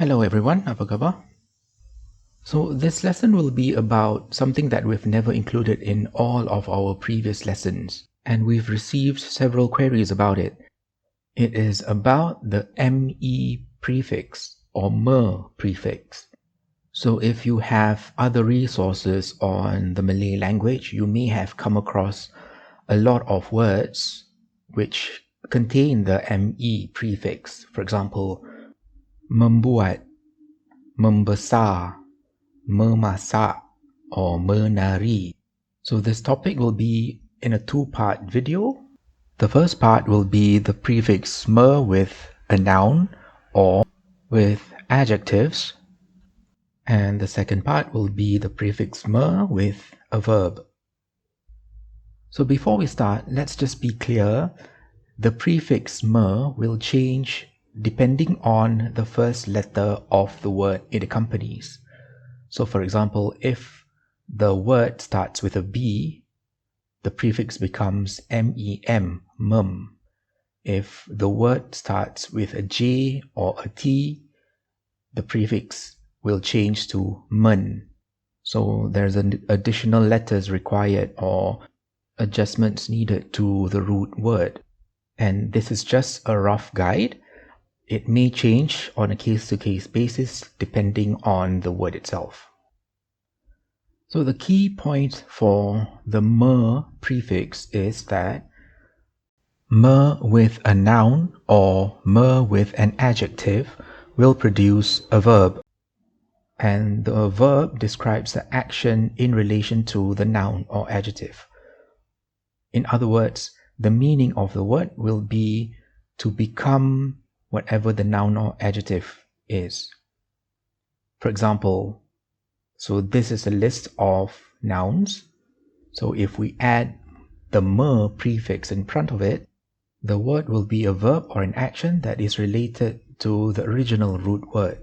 Hello everyone, apa khabar? So this lesson will be about something that we've never included in all of our previous lessons, and we've received several queries about it. It is about the me prefix or me prefix. So if you have other resources on the Malay language, you may have come across a lot of words which contain the me prefix. For example, membuat, membesar, memasak, or menari. So this topic will be in a two-part video. The first part will be the prefix me with a noun or with adjectives. And the second part will be the prefix me with a verb. So before we start, let's just be clear. The prefix me will change depending on the first letter of the word it accompanies. So for example, if the word starts with a B, the prefix becomes mem, mum. If the word starts with a J or a T, the prefix will change to mun. So there's an additional letters required or adjustments needed to the root word. And this is just a rough guide. It may change on a case-to-case basis depending on the word itself. So the key point for the me prefix is that me with a noun or me with an adjective will produce a verb. And the verb describes the action in relation to the noun or adjective. In other words, the meaning of the word will be to become whatever the noun or adjective is. For example, so this is a list of nouns. So if we add the me prefix in front of it, the word will be a verb or an action that is related to the original root word.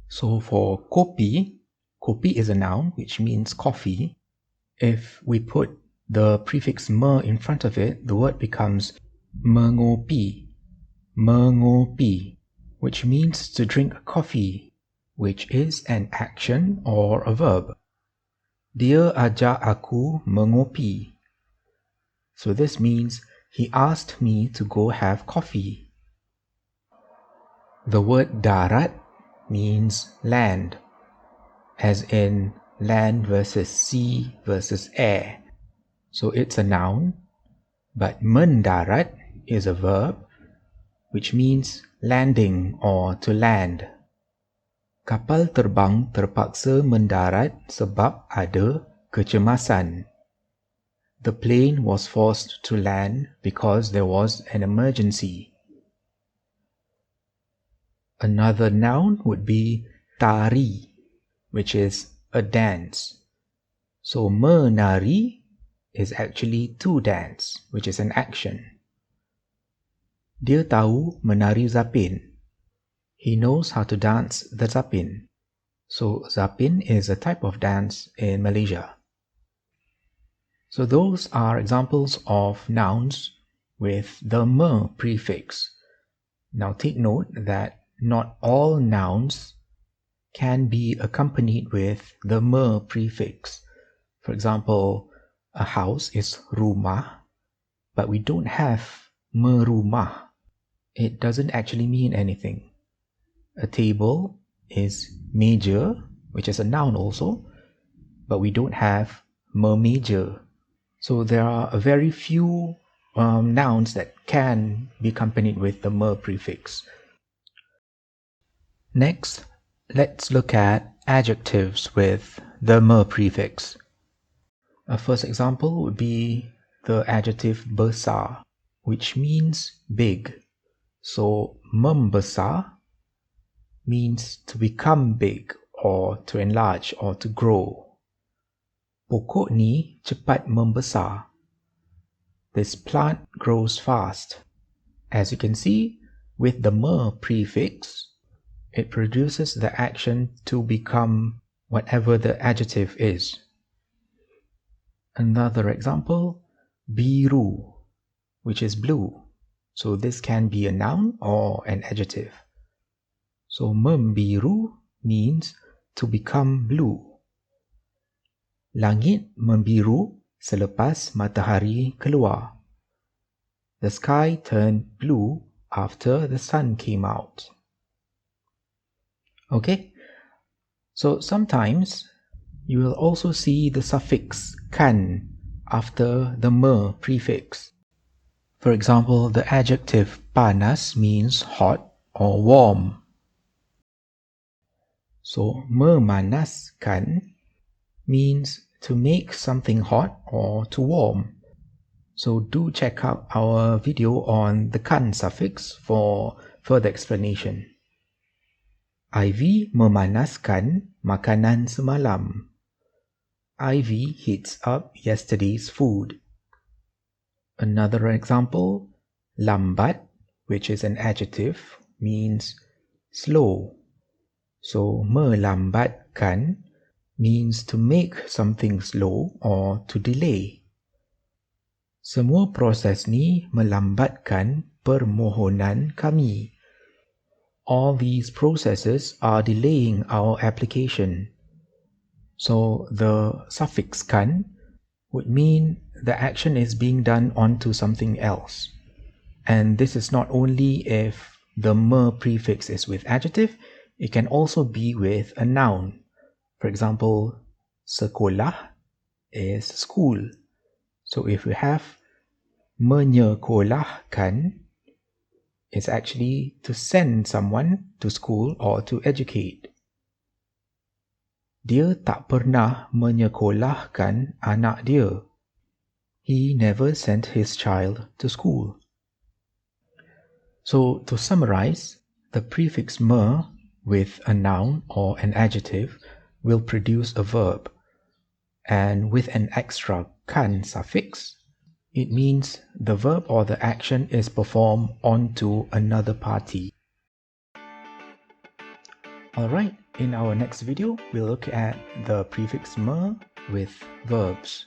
So for kopi, kopi is a noun which means coffee. If we put the prefix me in front of it, the word becomes mengopi, mengopi, which means to drink coffee, which is an action or a verb. Dia ajak aku mengopi. So this means he asked me to go have coffee. The word darat means land, as in land versus sea versus air. So it's a noun, but mendarat is a verb, which means landing or to land. Kapal terbang terpaksa mendarat sebab ada kecemasan. The plane was forced to land because there was an emergency. Another noun would be tari, which is a dance. So menari is actually to dance, which is an action. Dia tahu menari zapin. He knows how to dance the zapin. So zapin is a type of dance in Malaysia. So those are examples of nouns with the me prefix. Now take note that not all nouns can be accompanied with the me prefix. For example, a house is rumah, but we don't have merumah. It doesn't actually mean anything. A table is meja, which is a noun also, but we don't have memeja. So there are a very few nouns that can be accompanied with the me prefix. Next, let's look at adjectives with the me prefix. A first example would be the adjective besar, which means big. So membesar means to become big or to enlarge or to grow. Pokok ni cepat membesar. This plant grows fast. As you can see, with the me prefix, it produces the action to become whatever the adjective is. Another example, biru, which is blue. So this can be a noun or an adjective. So membiru means to become blue. Langit membiru selepas matahari keluar. The sky turned blue after the sun came out. Okay, so sometimes you will also see the suffix kan after the me prefix. For example, the adjective panas means hot or warm. So memanaskan means to make something hot or to warm. So do check out our video on the kan suffix for further explanation. Ivy memanaskan makanan semalam. Ivy heats up yesterday's food. Another example, lambat, which is an adjective, means slow. So melambatkan means to make something slow or to delay. Semua proses ni melambatkan permohonan kami. All these processes are delaying our application. So the suffix kan would mean the action is being done onto something else. And this is not only if the me prefix is with adjective, it can also be with a noun. For example, sekolah is school. So if we have menyekolahkan, it's actually to send someone to school or to educate. Dia tak pernah menyekolahkan anak dia. He never sent his child to school. So to summarize, the prefix me with a noun or an adjective will produce a verb. And with an extra kan suffix, it means the verb or the action is performed onto another party. Alright, in our next video, we'll look at the prefix me with verbs.